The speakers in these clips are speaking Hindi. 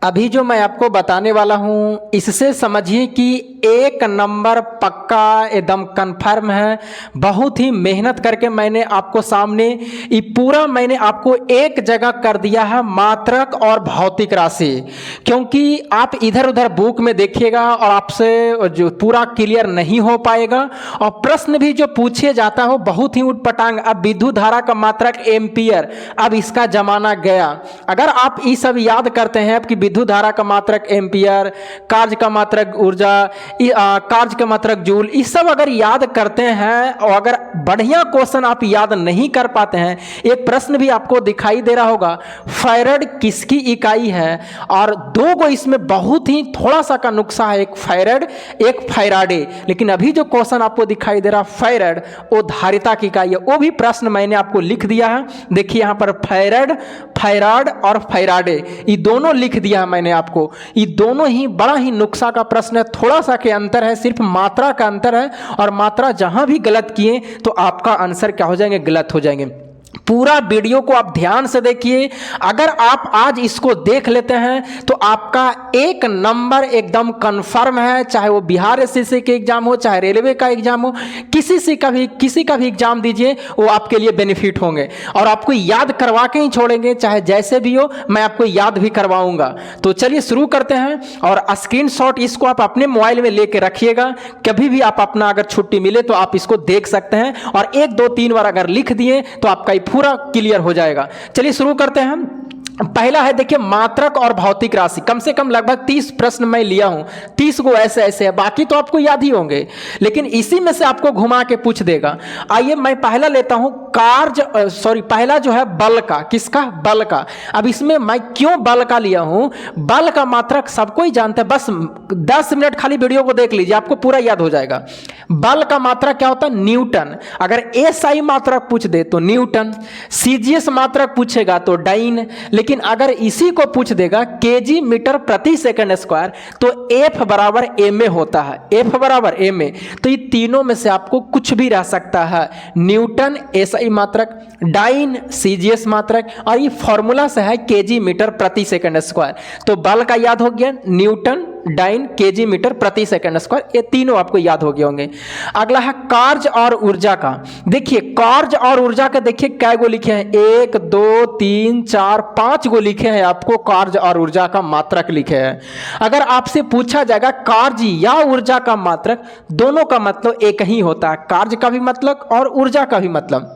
अभी जो मैं आपको बताने वाला हूँ इससे समझिए कि एक नंबर पक्का एकदम कंफर्म है। बहुत ही मेहनत करके मैंने आपको सामने ये पूरा मैंने आपको एक जगह कर दिया है, मात्रक और भौतिक राशि। क्योंकि आप इधर उधर बुक में देखिएगा और आपसे जो पूरा क्लियर नहीं हो पाएगा, और प्रश्न भी जो पूछे जाता हो बहुत ही उटपटांग। अब विद्युत धारा का मात्रक एम्पियर, अब इसका जमाना गया। अगर आप ये सब याद करते हैं कि विद्युत धारा का मात्रक एम्पियर, कार्य का मात्रक ऊर्जा, कार्य का मात्रक जूल, ये सब अगर याद करते हैं और अगर बढ़िया क्वेश्चन आप याद नहीं कर पाते हैं, एक प्रश्न भी आपको दिखाई दे रहा होगा, फैराड किसकी इकाई है? और दो गो इसमें बहुत ही थोड़ा सा का नुक्सा है, एक फैराड एक फैराडे। लेकिन अभी जो क्वेश्चन आपको दिखाई दे रहा फैराड, वो धारिता की इकाई है। वो भी प्रश्न मैंने आपको लिख दिया है, देखिए यहाँ पर फैराड, फैराड और फैराडे ये दोनों लिख दिया है मैंने आपको। ये दोनों ही बड़ा ही नुक्सा का प्रश्न है, थोड़ा सा के अंतर है, सिर्फ मात्रा का अंतर है। और मात्रा जहां भी गलत किए तो आपका आंसर क्या हो जाएंगे? गलत हो जाएंगे। पूरा वीडियो को आप ध्यान से देखिए। अगर आप आज इसको देख लेते हैं तो आपका एक नंबर एकदम कंफर्म है, चाहे वो बिहार एसएससी के एग्जाम हो, चाहे रेलवे का एग्जाम हो, किसी का भी एग्जाम दीजिए, वो आपके लिए बेनिफिट होंगे। और आपको याद करवा के ही छोड़ेंगे, चाहे जैसे भी हो, मैं आपको याद भी करवाऊंगा। तो चलिए शुरू करते हैं। और स्क्रीनशॉट इसको आप अपने मोबाइल में लेके रखिएगा, कभी भी आप अपना अगर छुट्टी मिले तो आप इसको देख सकते हैं। और 1 2 3 बार अगर लिख दिए तो आपका पूरा क्लियर हो जाएगा। चलिए शुरू करते हैं। पहला है, देखिए, मात्रक और भौतिक राशि। कम से कम लगभग 30 प्रश्न मैं लिया हूं, 30 को ऐसे ऐसे है, बाकी तो आपको याद ही होंगे, लेकिन इसी में से आपको घुमा के पूछ देगा। आइए मैं पहला लेता हूं, पहला जो है बल का। किसका? बल का। अब इसमें मैं क्यों बल का लिया हूं? बल का मात्रक सबको ही जानते हैं, बस 10 मिनट खाली वीडियो को देख लीजिए, आपको पूरा याद हो जाएगा। बल का मात्रक क्या होता है? न्यूटन। अगर एसआई मात्रक पूछ दे तो न्यूटन, सीजीएस मात्रक पूछेगा तो डाइन। लेकिन अगर इसी को पूछ देगा केजी मीटर प्रति सेकंड स्क्वायर तो एफ बराबर एम ए होता है, एफ बराबर एम ए। तो ये तीनों में से आपको कुछ भी रह सकता है, न्यूटन एसआई मात्रक, डाइन सीजीएस मात्रक, और ये फॉर्मूला से है केजी मीटर प्रति सेकंड स्क्वायर। तो बल का याद हो गया, न्यूटन, डाइन, केजी मीटर प्रति सेकंड स्क्वायर, ये तीनों आपको याद हो गए होंगे। अगला है कार्य और ऊर्जा का। देखिए कार्य और ऊर्जा का, देखिए कै गो लिखे हैं, 1 2 3 4 5 गो लिखे हैं, आपको कार्य और ऊर्जा का मात्रक लिखे हैं। अगर आपसे पूछा जाएगा कार्य या ऊर्जा का मात्रक, दोनों का मतलब एक ही होता है, कार्य का भी मतलब और ऊर्जा का भी मतलब।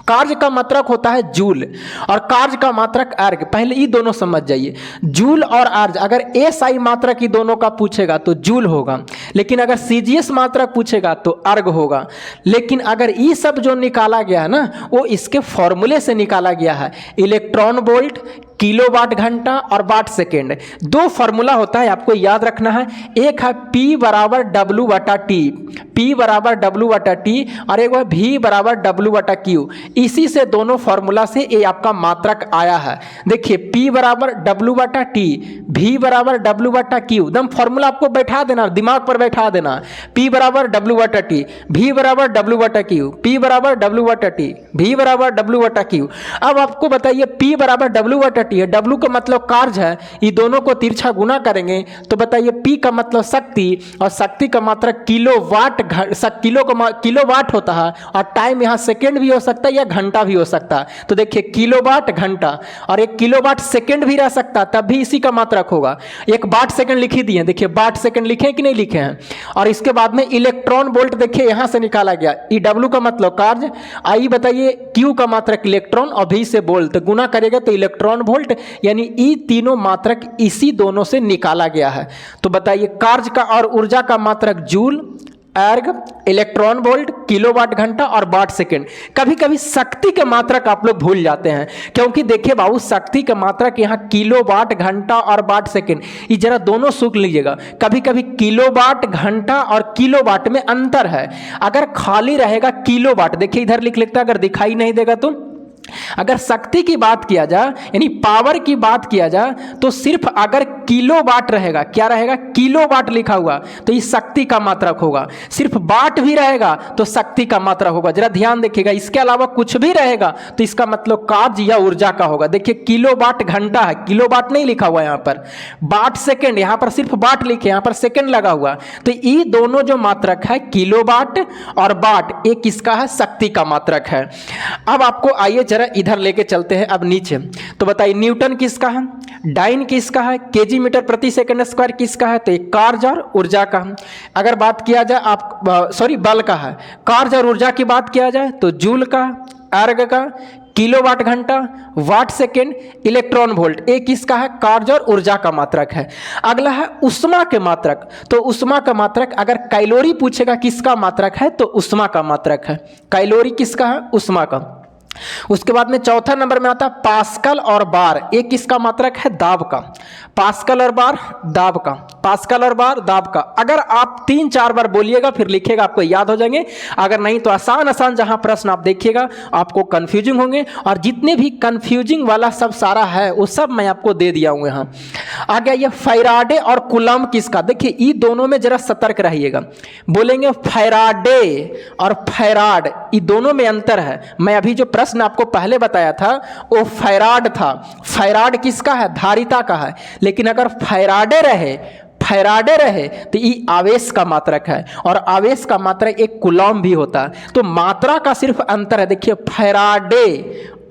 कार्य का मात्रक होता है जूल और कार्य का मात्रक अर्ग। पहले ये दोनों समझ जाइए, जूल और अर्ग। अगर एसआई मात्रक ये दोनों का पूछेगा तो जूल होगा, लेकिन अगर सीजीएस मात्रक पूछेगा तो अर्ग होगा। लेकिन अगर ये सब जो निकाला गया है ना, वो इसके फॉर्मूले से निकाला गया है, इलेक्ट्रॉन वोल्ट, किलोवाट घंटा और वाट सेकेंड। दो फॉर्मूला होता है, आपको याद रखना है। एक है P बराबर W बटा टी, P बराबर W बटा टी, और एक है V बराबर W बटा क्यू। इसी से दोनों फॉर्मूला से ये आपका मात्रक आया है। देखिए P बराबर W बटा टी, V बराबर W बटा क्यू, एकदम फॉर्मूला आपको बैठा देना, दिमाग पर बैठा देना। P बराबर W बटा टी, V बराबर W बटा क्यू, P बराबर W बटा टी, V बराबर W बटा क्यू। अब आपको बताइए P बराबर W बटा टी है, W का मतलब कार्य है, ये दोनों को तिरछा गुना करेंगे तो बताइए P का मतलब शक्ति, और शक्ति का मात्रक किलोवाट, किलोवाट होता है, और टाइम यहाँ सेकेंड भी हो सकता है या घंटा भी हो सकता है। तो देखिए किलोवाट घंटा, और एक किलोवाट सेकेंड भी रह सकता, तब भी इसी का मात्रक होगा। एक वाट सेकेंड लिख ही दिए, देखिए वाट सेकेंड लिखे कि नहीं लिखे हैं। और इसके बाद में इलेक्ट्रॉन वोल्ट, देखिए यहाँ से निकाला गया, ई W का मतलब कार्य, आई बताइए Q का मात्रक इलेक्ट्रॉन, और V से वोल्ट, गुना करेगा तो इलेक्ट्रॉन वोल्ट, यानी ये तीनों मात्रक इसी दोनों से निकाला गया है। तो बताइए कार्य का और ऊर्जा का मात्रक जूल, अर्ग, इलेक्ट्रॉन वोल्ट, किलोवाट घंटा और वाट सेकेंड। कभी कभी शक्ति के मात्रक आप लोग भूल जाते हैं, क्योंकि देखिए बाबू शक्ति का मात्रक यहाँ किलोवाट घंटा और वाट सेकेंड, ये जरा दोनों सुन लीजिएगा। कभी कभी किलोवाट घंटा और किलोवाट में अंतर है। अगर खाली रहेगा किलोवाट, देखिए इधर लिख लेता, अगर दिखाई नहीं देगा तो अगर शक्ति की बात किया जाए यानी पावर की बात किया जाए तो सिर्फ अगर किलोवाट रहेगा, क्या रहेगा, किलोवाट लिखा हुआ, तो ये शक्ति का मात्रक होगा। सिर्फ वाट भी रहेगा तो शक्ति का मात्रक होगा। जरा ध्यान देखिएगा, इसके अलावा कुछ भी रहेगा तो इसका मतलब कार्य या ऊर्जा का होगा। देखिए किलोवाट घंटा है, किलोवाट नहीं लिखा हुआ यहाँ पर, वाट सेकेंड, यहाँ पर सिर्फ वाट लिखे, यहाँ पर सेकेंड लगा हुआ। तो ये दोनों जो मात्रक है किलोवाट और वाट, ये किसका है, शक्ति का मात्रक है। अब आपको आइए जरा इधर लेके चलते हैं अब नीचे। तो बताइए न्यूटन किसका है, डाइन किसका है, केजी मीटर प्रति सेकंड स्क्वायर किसका है, तो एक कार्य और ऊर्जा का। अगर बात किया जाए आप बल का है, कार्य और ऊर्जा की बात किया जाए तो जूल का, अर्ग का, किलोवाट घंटा, वाट सेकेंड, इलेक्ट्रॉन वोल्ट, एक किसका है, कार्य और ऊर्जा का मात्रक है। अगला है उष्मा के मात्रक। तो उष्मा का मात्रक अगर कैलोरी पूछेगा किसका मात्रक है तो उष्मा का मात्रक है। कैलोरी किसका है, उष्मा का। उसके बाद में चौथा नंबर में आता है पास्कल और बार, एक किसका मात्रक है, दाब का। पास्कल और बार, दाब का, पास्कल और बार, दाब का। अगर आप 3-4 बार बोलिएगा फिर लिखेगा, आपको याद हो जाएंगे। अगर नहीं तो आसान आसान जहां प्रश्न आप देखिएगा आपको कंफ्यूजिंग होंगे, और जितने भी कंफ्यूजिंग वाला सब सारा है वो सब मैं आपको दे दिया हूं यहाँ। आ गया ये फैराडे और कूलम किसका। देखिए ये दोनों में जरा सतर्क रहिएगा, बोलेंगे फैराडे और फैराड, ये दोनों में अंतर है। मैं अभी जो प्रश्न आपको पहले बताया था वो फैराड था। फैराड किसका है, धारिता का है। लेकिन अगर फैराडे रहे तो ये आवेश का मात्रक है, और आवेश का मात्रक एक कूलम भी होता है। तो मात्रा का सिर्फ अंतर है। देखिए फैराडे,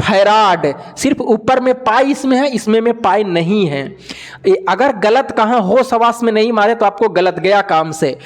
फैराड, सिर्फ ऊपर में पाई इसमें है, इसमें में पाई नहीं है। अगर गलत कहाँ होश हवास में नहीं मारे तो आपको गलत गया काम से।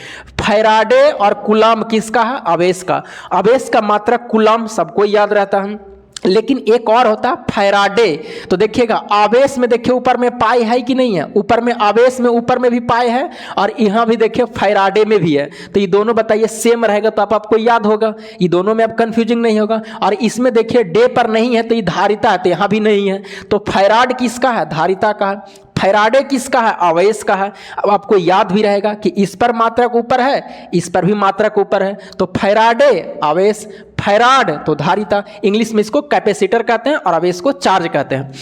फैराडे और कूलम किसका है, आवेश का। आवेश का मात्रक कूलम सबको याद रहता है, लेकिन एक और होता है फैराडे। तो देखिएगा आवेश में, देखिए ऊपर में पाई है कि नहीं है, ऊपर में आवेश में ऊपर में भी पाई है, और यहाँ भी देखिए फैराडे में भी है। तो ये दोनों बताइए सेम रहेगा तो आपको याद होगा, ये दोनों में अब कंफ्यूजिंग नहीं होगा। और इसमें देखिए डे पर नहीं है तो ये धारिता है, तो यहाँ भी नहीं है। तो फैराड किसका है, धारिता का है। फैराडे किसका है, आवेश का है। अब आपको याद भी रहेगा कि इस पर मात्रक ऊपर है, इस पर भी मात्रक ऊपर है। तो फैराडे आवेश, फैराड तो धारिता। इंग्लिश में इसको कैपेसिटर कहते हैं और आवेश को चार्ज कहते हैं।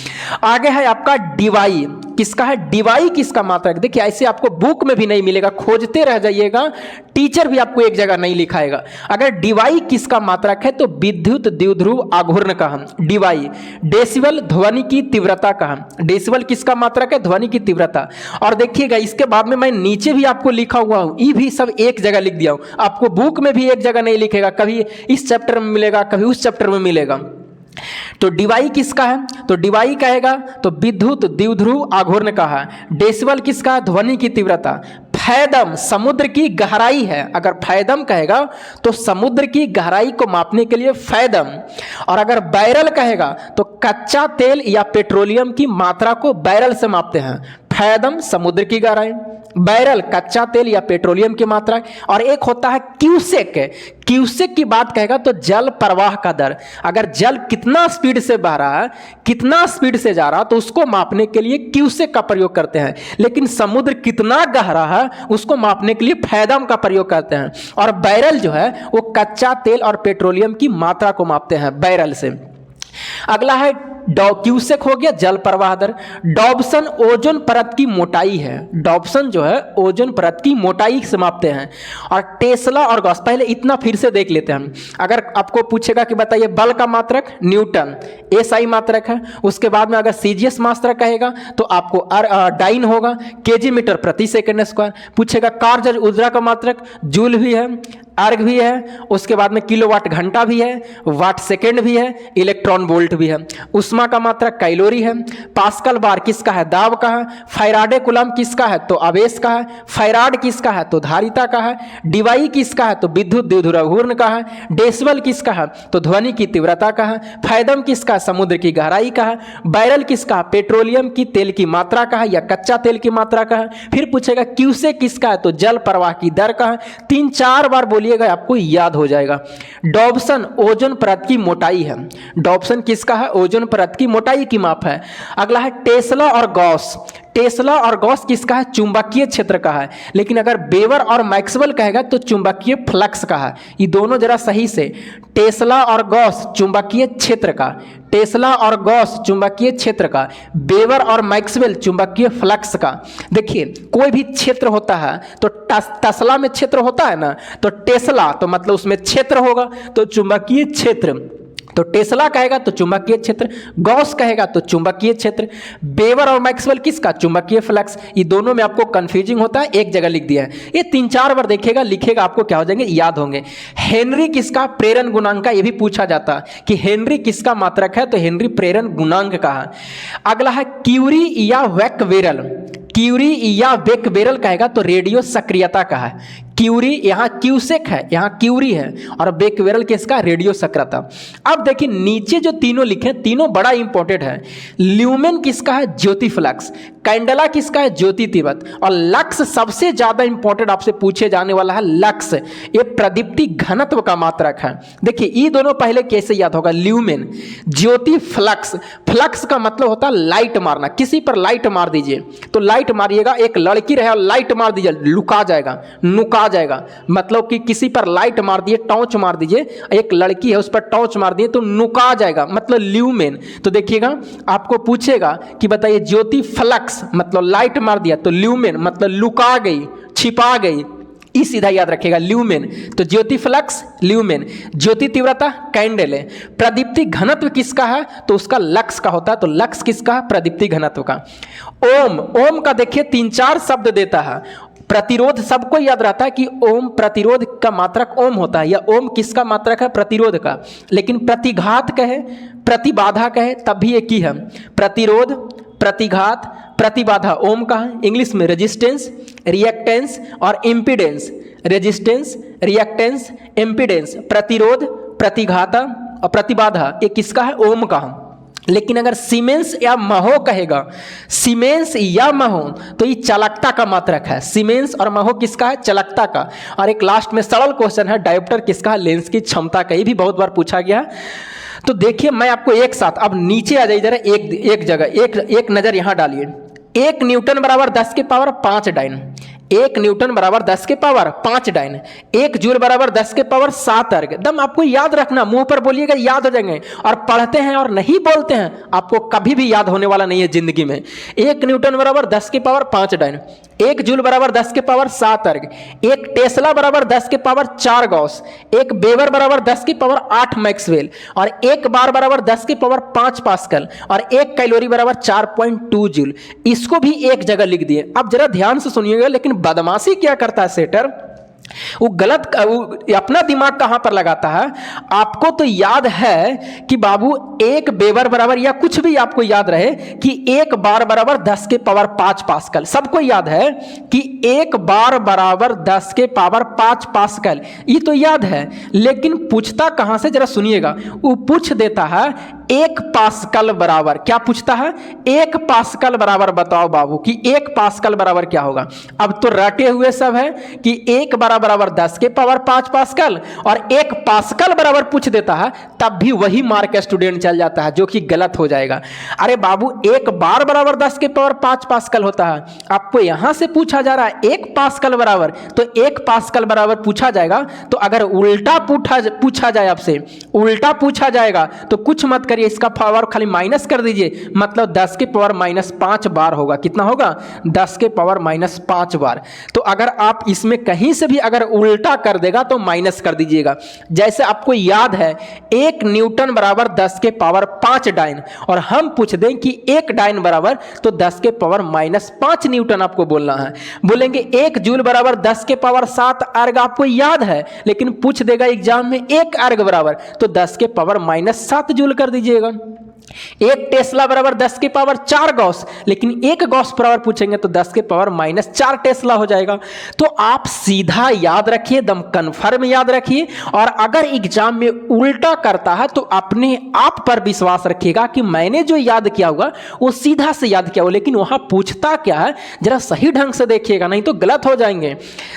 आगे है आपका डिवाई, किसका है, डिवाई किसका मात्रक। देखिए ऐसे आपको बुक में भी नहीं मिलेगा, खोजते रह जाइएगा, टीचर भी आपको एक जगह नहीं लिखाएगा। अगर डिवाई किसका मात्रक है तो विद्युत द्विध्रुव आघूर्ण का हम डिवाई। डेसिबल ध्वनि की तीव्रता का हम, डेसिबल किसका मात्रक है, ध्वनि की तीव्रता। और देखिएगा इसके बाद में मैं नीचे भी आपको लिखा हुआ हूं, ये भी सब एक जगह लिख दिया हूं। आपको बुक में भी एक जगह नहीं लिखेगा, कभी इस चैप्टर में मिलेगा, कभी उस चैप्टर में मिलेगा। तो डिवाई किसका है, तो डिवाई कहेगा तो विद्युत द्विध्रुव आघूर्ण का है। डेसिबल किसका है, ध्वनि की तीव्रता। फैदम समुद्र की गहराई है, अगर फैदम कहेगा तो समुद्र की गहराई को मापने के लिए फैदम। और अगर बैरल कहेगा तो कच्चा तेल या पेट्रोलियम की मात्रा को बैरल से मापते हैं। फैदम समुद्र की गहराई, बैरल कच्चा तेल या पेट्रोलियम की मात्रा। और एक होता है क्यूसेक, क्यूसेक की बात कहेगा तो जल प्रवाह का दर। अगर जल कितना स्पीड से बह रहा है, कितना स्पीड से जा रहा है, तो उसको मापने के लिए क्यूसेक का प्रयोग करते हैं। लेकिन समुद्र कितना गहरा है उसको मापने के लिए फैदम का प्रयोग करते हैं। और बैरल जो है वो कच्चा तेल और पेट्रोलियम की मात्रा को मापते हैं बैरल से। अगला है क्यूसेक हो गया जल प्रवाह दर। डॉब्सन ओजोन परत की मोटाई है, डॉब्सन जो है ओजोन परत की मोटाई से मापते हैं। और टेस्ला और गॉस, पहले इतना फिर से देख लेते हैं। अगर आपको पूछेगा कि बताइए बल का मात्रक न्यूटन, एसआई मात्रक है। उसके बाद में अगर सीजीएस मात्रक कहेगा तो आपको डाइन होगा, केजी मीटर प्रति सेकंड स्क्वायर। पूछेगा कार्य ऊर्जा का मात्रक, जूल भी है, अर्ग भी है। उसके बाद में किलोवाट घंटा भी है, वाट सेकेंड भी है, इलेक्ट्रॉन वोल्ट भी है। उष्मा का मात्रक कैलोरी है। पास्कल बार किसका है, दाब का है। फैराडे कूलम किसका है तो आवेश का है। फैराड किसका है तो धारिता का है। डिवाई किसका है तो विद्युत द्विध्रुव आघूर्ण का है। डेसिबल किसका है तो ध्वनि की तीव्रता का है। फैदम किसका, समुद्र की गहराई का है। बैरल किसका, पेट्रोलियम की तेल की मात्रा का है या कच्चा तेल की मात्रा का है। फिर पूछेगा क्यूसेक किसका है तो जल प्रवाह की दर का है। 3-4 बार बोलिएगा आपको याद हो जाएगा। डॉब्सन ओजोन परत की मोटाई है, डॉब्सन किसका है, ओजोन परत की मोटाई की माप है। अगला है टेस्ला और गॉस, टेस्ला और गॉस किसका है, चुंबकीय क्षेत्र का है। लेकिन अगर बेवर और मैक्सवेल कहेगा तो चुंबकीय फ्लक्स का है। ये दोनों जरा सही से, टेस्ला और गॉस चुंबकीय क्षेत्र का, टेस्ला और गॉस चुंबकीय क्षेत्र का, वेबर और मैक्सवेल चुंबकीय फ्लक्स का। देखिए कोई भी क्षेत्र होता है तो टेस्ला में क्षेत्र होता है ना, तो टेस्ला तो मतलब उसमें क्षेत्र होगा, तो चुंबकीय क्षेत्र, तो टेस्ला कहेगा तो चुंबकीय क्षेत्र, गॉस कहेगा तो चुंबकीय क्षेत्र, वेबर और मैक्सवेल किसका, चुंबकीय फ्लक्स। ये दोनों में आपको कंफ्यूजिंग होता है, एक जगह लिख दिया है, ये 3-4 बार देखिएगा, लिखेगा, आपको क्या हो जाएंगे, याद होंगे। हेनरी किसका प्रेरण गुणांक का, ये भी पूछा जाता है कि हेनरी किसका मात्रक है, तो हेनरी प्रेरण गुणांक का है। अगला है क्यूरी या वेकबेरल, क्यूरी या वेकबेरल कहेगा तो रेडियो सक्रियता का है। क्यूरी यहाँ क्यूसेक है, यहाँ क्यूरी है, और बेकबेरल किसका, रेडियो सक्रियता। अब देखिए नीचे जो तीनों लिखे, तीनों बड़ा इंपॉर्टेंट है। ल्यूमेन किसका है, ज्योति फ्लक्स, कैंडला किसका है, ज्योति तीव्रत, और लक्स सबसे ज्यादा इंपॉर्टेंट आपसे पूछे जाने वाला है लक्स, ये प्रदीप्ति घनत्व का मात्रक है। देखिए ये दोनों पहले कैसे याद होगा, ल्यूमेन, ज्योति फ्लक्स, फ्लक्स का मतलब होता है लाइट मारना, किसी पर लाइट मार दीजिए तो लाइट मारिएगा, एक लड़की रहे और लाइट मार दीजिए, लुका जाएगा, नुका जाएगा, मतलब कि किसी पर लाइट मार दिए, टॉर्च मार दीजिए, एक लड़की है उस पर टॉर्च मार दिए तो नुका जाएगा, मतलब ल्यूमेन। तो देखिएगा आपको पूछेगा कि बताइए ज्योति फ्लक्स मतलब लाइट मार दिया, तो ल्यूमेन मतलब लुका गई, छिपा गई, ई सीधा याद रखेगा, ल्यूमेन। तो ज्योति फ्लक्स ल्यूमेन, ज्योति तीव्रता कैंडल है, प्रदीप्ति घनत्व किसका है, तो उसका लक्स का होता है, तो लक्स किसका है, प्रदीप्ति घनत्व का। ओम, ओम का देखिए 3-4 शब्द देता है। प्रतिरोध सबको याद रहता है कि ओम प्रतिरोध का मात्रक ओम होता है, या ओम किसका मात्रक है, प्रतिरोध का। लेकिन प्रतिघात कहे, प्रतिबाधा कहे, तब भी एक ही है, प्रतिरोध, प्रतिघात, प्रतिबाधा ओम का है। इंग्लिश में रेजिस्टेंस, रिएक्टेंस और इम्पीडेंस, रेजिस्टेंस, रिएक्टेंस, इम्पीडेंस, प्रतिरोध, प्रतिघात और प्रतिबाधा, ये किसका है, ओम का है। लेकिन अगर सीमेंस या महो कहेगा, सीमेंस या महो, तो ये चालकता का मात्रक है। सीमेंस और महो किसका है, चालकता का। और एक लास्ट में सरल क्वेश्चन है, डायोप्टर किसका है, लेंस की क्षमता का, ये भी बहुत बार पूछा गया। तो देखिए मैं आपको एक साथ, अब नीचे आ जाइए जरा, एक जगह एक नज़र यहाँ डालिए। 1 न्यूटन बराबर 10 के पावर 5 डाइन, 1 न्यूटन बराबर 10 के पावर 5 डाइन, 1 जूल बराबर 10 के पावर 7 अर्ग। एकदम आपको याद रखना, मुंह पर बोलिएगा याद हो जाएंगे, और पढ़ते हैं और नहीं बोलते हैं आपको कभी भी याद होने वाला नहीं है जिंदगी में। 1 न्यूटन बराबर 10 के पावर 5 डाइन, 1 जूल बराबर 10 के पावर 7 अर्ग, 1 टेस्ला बराबर 10 के पावर 4 गॉस, 1 वेबर बराबर 10 के पावर 8 मैक्सवेल, और 1 बार बराबर 10 के पावर 5 पास्कल, और 1 कैलोरी बराबर 4.2 जूल। इसको भी एक जगह लिख दिए। अब जरा ध्यान से सुनिएगा, लेकिन बदमाशी क्या करता है सेटर, वो गलत, वो अपना दिमाग कहां पर लगाता है। आपको तो याद है कि बाबू 1 वेबर बराबर, या कुछ भी आपको याद रहे कि 1 बार बराबर 10 के पावर 5 पास्कल, सबको याद है कि 1 बार बराबर 10 के पावर 5 पास्कल, ये तो याद है। लेकिन पूछता कहां से, जरा सुनिएगा, वो पूछ देता है 1 पास्कल बराबर, क्या पूछता है, 1 पास्कल बराबर बताओ बाबू कि 1 पास्कल बराबर क्या होगा। अब तो रटे हुए सब है कि 1 बराबर 10 के पावर 5 पास्कल और 1 पास्कल बराबर पूछ देता है, तब भी वही मार्क स्टूडेंट चल जाता है, जो कि गलत हो जाएगा। अरे बाबू 1 बार बराबर 10 के पावर 5 पास्कल होता है, आपको यहां से पूछा जा रहा है 1 पास्कल बराबर, तो 1 पास्कल बराबर पूछा जाएगा। तो अगर उल्टा पूछा जाए आपसे, उल्टा पूछा जाएगा तो कुछ मत करिए, इसका पावर खाली माइनस कर दीजिए, मतलब 10 के पावर -5 बार होगा। कितना होगा, 10 के पावर -5 बार। तो अगर आप इसमें कहीं से भी अगर उल्टा कर देगा तो माइनस कर दीजिएगा। जैसे आपको याद है 1 न्यूटन बराबर 10 के पावर 5 डाइन, और हम पूछ दें कि 1 डाइन बराबर, तो 10 के पावर -5 न्यूटन आपको बोलना है। बोलेंगे 1 जूल बराबर 10 के पावर 7 अर्ग, आपको याद है, लेकिन पूछ देगा एग्जाम में 1 अर्ग बराबर, तो 10 के पावर -7 जूल कर दीजिएगा। 1 टेस्ला बराबर 10 के पावर 4 गॉस, लेकिन 1 गॉस बराबर पूछेंगे तो 10 के पावर -4 टेस्ला हो जाएगा। तो आप सीधा याद रखिए, एकदम कन्फर्म याद रखिए, और अगर एग्जाम में उल्टा करता है तो अपने आप पर विश्वास रखिएगा कि मैंने जो याद किया होगा वो सीधा से याद किया हो। लेकिन वहां पूछता क्या है, जरा सही ढंग से देखिएगा, नहीं तो गलत हो जाएंगे।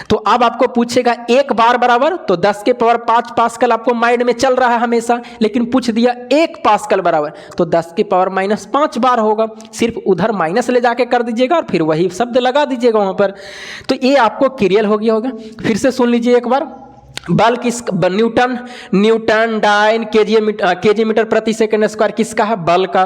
तो अब आपको पूछेगा 1 बार बराबर, तो 10 के पावर 5 पास्कल आपको माइंड में चल रहा है हमेशा, लेकिन पूछ दिया 1 पास्कल बराबर, तो 10 के पावर -5 बार होगा। सिर्फ उधर माइनस ले जाके कर दीजिएगा और फिर वही शब्द लगा दीजिएगा वहां पर। तो ये आपको क्लियर हो गया होगा। फिर से सुन लीजिए एक बार, बल न्यूटन डाइन केजी मीटर प्रति सेकंड स्क्वायर किसका है? बल का।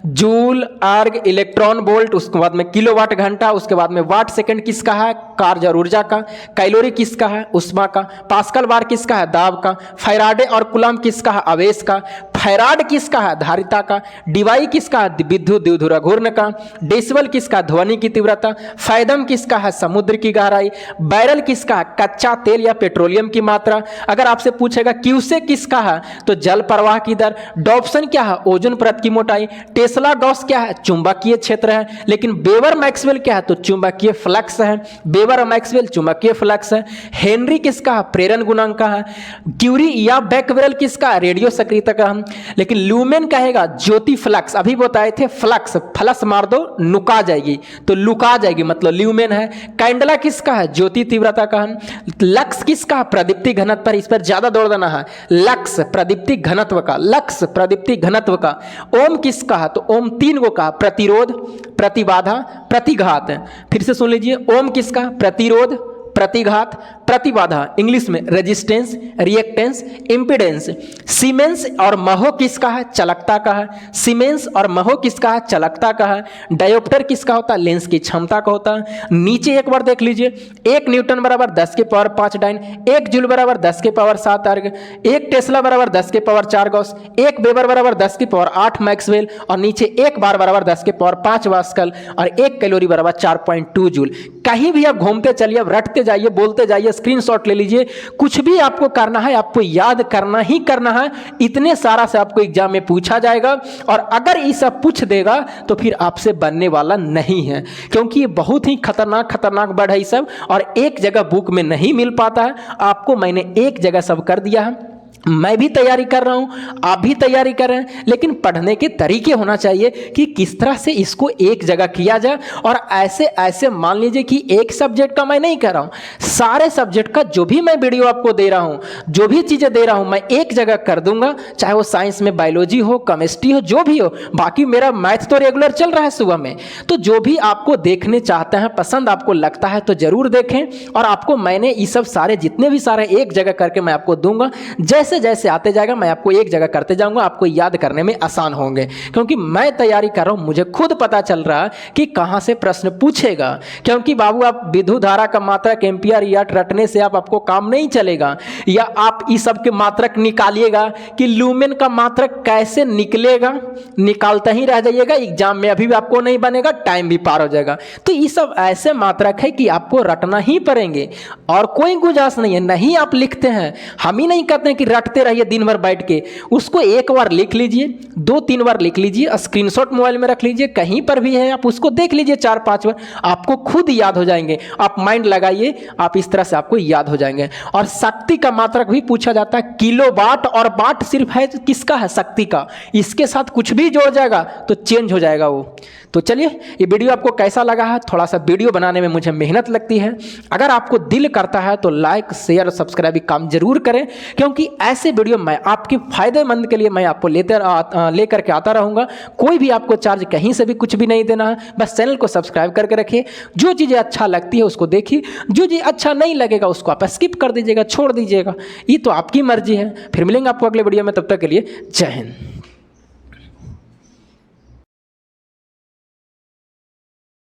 जूल, अर्ग, इलेक्ट्रॉन वोल्ट, उसके बाद में किलोवाट घंटा, उसके बाद में वाट सेकंड किसका है? कार्य और ऊर्जा का। कैलोरी किसका है? उष्मा का। पास्कल बार किसका है? दाब का। फैराडे और कूलम किसका है? आवेश का। फैराड किसका है? धारिता का। डिवाई किसका है? विद्युत द्विध्रुव घूर्णन का। डेसिबल किसका? ध्वनि की तीव्रता। फैदम किसका है? समुद्र की गहराई। बैरल किसका है? कच्चा तेल या पेट्रोलियम की मात्रा। अगर आपसे पूछेगा क्यूसे किसका है तो जल प्रवाह की दर। डॉप्सन क्या है? ओजोन परत की मोटाई। टेस्ला गॉस क्या है? चुंबकीय क्षेत्र है। लेकिन वेबर मैक्सवेल क्या है? तो चुंबकीय फ्लक्स है। वेबर और मैक्सवेल चुंबकीय फ्लक्स है। हेनरी किसका है? प्रेरण गुणांक का है। क्यूरी या बैकबेरल किसका है? रेडियो सक्रियता का है। लेकिन ल्यूमेन कहेगा ज्योति फ्लक्स, अभी बताए थे फ्लक्स, फ्लक्स मार दो नुका जाएगी तो लुका जाएगी, मतलब ल्यूमेन है। कैंडला किसका है? ज्योति तीव्रता का है। लक्स किसका है? प्रदीप्ति घनत्व पर, इस पर ज्यादा दौड़ देना है। लक्स प्रदीप्ति घनत्व का, लक्स प्रदीप्ति घनत्व का। ओम किसका है? तो ओम 3 गो का, प्रतिरोध, प्रतिबाधा, प्रतिघात। फिर से सुन लीजिए, ओम किसका? प्रतिरोध, प्रतिघात, प्रतिबाधा, इंग्लिश में रेजिस्टेंस, रिएक्टेंस, इंपीडेंस। सीमेंस और महो किसका है? चालकता का है। सीमेंस और महो किसका है? चालकता का है। डायोप्टर किसका होता है? लेंस की क्षमता का होता है। नीचे एक बार देख लीजिए, 1 न्यूटन बराबर 10 के पावर 5 डाइन, 1 जूल बराबर 10 के पावर 7 अर्ग, 1 टेस्ला बराबर 10 के पावर 4 गॉस, 1 वेबर बराबर 10 के पावर 8 मैक्सवेल, और नीचे 1 बार बराबर 10 के पावर 5 वास्कल, और 1 कैलोरी बराबर 4.2 जूल। कहीं भी आप घूमते चलिए, अब रटते जाइए, बोलते जाइए, स्क्रीनशॉट ले लीजिए, कुछ भी आपको करना है, आपको याद करना ही करना है। इतने सारा से आपको एग्जाम में पूछा जाएगा, और अगर ये सब पूछ देगा तो फिर आपसे बनने वाला नहीं है, क्योंकि ये बहुत ही खतरनाक वर्ड है ये सब, और एक जगह बुक में नहीं मिल पाता है। आपको मैंने एक जगह सब कर दिया है। मैं भी तैयारी कर रहा हूँ, आप भी तैयारी कर रहे हैं, लेकिन पढ़ने के तरीके होना चाहिए कि किस तरह से इसको एक जगह किया जाए। और ऐसे मान लीजिए कि एक सब्जेक्ट का मैं नहीं कह रहा हूँ, सारे सब्जेक्ट का जो भी मैं वीडियो आपको दे रहा हूँ, जो भी चीज़ें दे रहा हूँ, मैं एक जगह कर दूंगा, चाहे वो साइंस में बायोलॉजी हो, केमिस्ट्री हो, जो भी हो। बाकी मेरा मैथ तो रेगुलर चल रहा है सुबह में, तो जो भी आपको देखने चाहते हैं, पसंद आपको लगता है तो जरूर देखें। और आपको मैंने ये सब सारे जितने भी सारे एक जगह करके मैं आपको दूंगा। जैसे जैसे आते जाएगा मैं आपको एक जगह करते जाऊंगा, आपको याद करने में आसान होंगे, क्योंकि मैं तैयारी कर रहा हूं, मुझे खुद पता चल रहा है कि कहां से प्रश्न पूछेगा। क्योंकि बाबू आप विद्युत धारा का मात्रक एम्पियर या रटने से आपको काम नहीं चलेगा, या आप इस सब के मात्रक निकालिएगा कि ल्यूमेन का मात्रक कैसे निकलेगा, निकालता ही रह जाइएगा, एग्जाम में अभी भी आपको नहीं बनेगा, टाइम भी पार हो जाएगा। तो ये सब ऐसे मात्रक है कि आपको रटना ही पड़ेंगे, और कोई गुंजाइश नहीं है। नहीं आप लिखते हैं, हम ही नहीं कहते हैं कि रटते रहिए दिन भर बैठ के, उसको एक बार लिख लीजिए, 2-3 बार लिख लीजिए, स्क्रीनशॉट मोबाइल में रख लीजिए, कहीं पर भी है आप उसको देख लीजिए 4-5 बार, आपको खुद याद हो जाएंगे। आप माइंड लगाइए, आप इस तरह से आपको याद हो जाएंगे। और शक्ति का मात्रक भी पूछा जाता है, किलोवाट, और वाट सिर्फ है किसका है? शक्ति का। इसके साथ कुछ भी जोड़ जाएगा तो चेंज हो जाएगा वो। तो चलिए, ये वीडियो आपको कैसा लगा है? थोड़ा सा वीडियो बनाने में मुझे मेहनत लगती है, अगर आपको दिल करता है तो लाइक, शेयर और सब्सक्राइब काम जरूर करें, क्योंकि ऐसे वीडियो मैं आपके फायदेमंद के लिए मैं आपको लेकर के आता रहूँगा। कोई भी आपको चार्ज कहीं से भी कुछ भी नहीं देना है, बस चैनल को सब्सक्राइब करके रखिए। जो चीज़ें अच्छा लगती है उसको देखिए, जो चीज़ अच्छा नहीं लगेगा उसको आप स्किप कर दीजिएगा, छोड़ दीजिएगा, ये तो आपकी मर्जी है। फिर मिलेंगे आपको अगले वीडियो में, तब तक के लिए जय हिंद।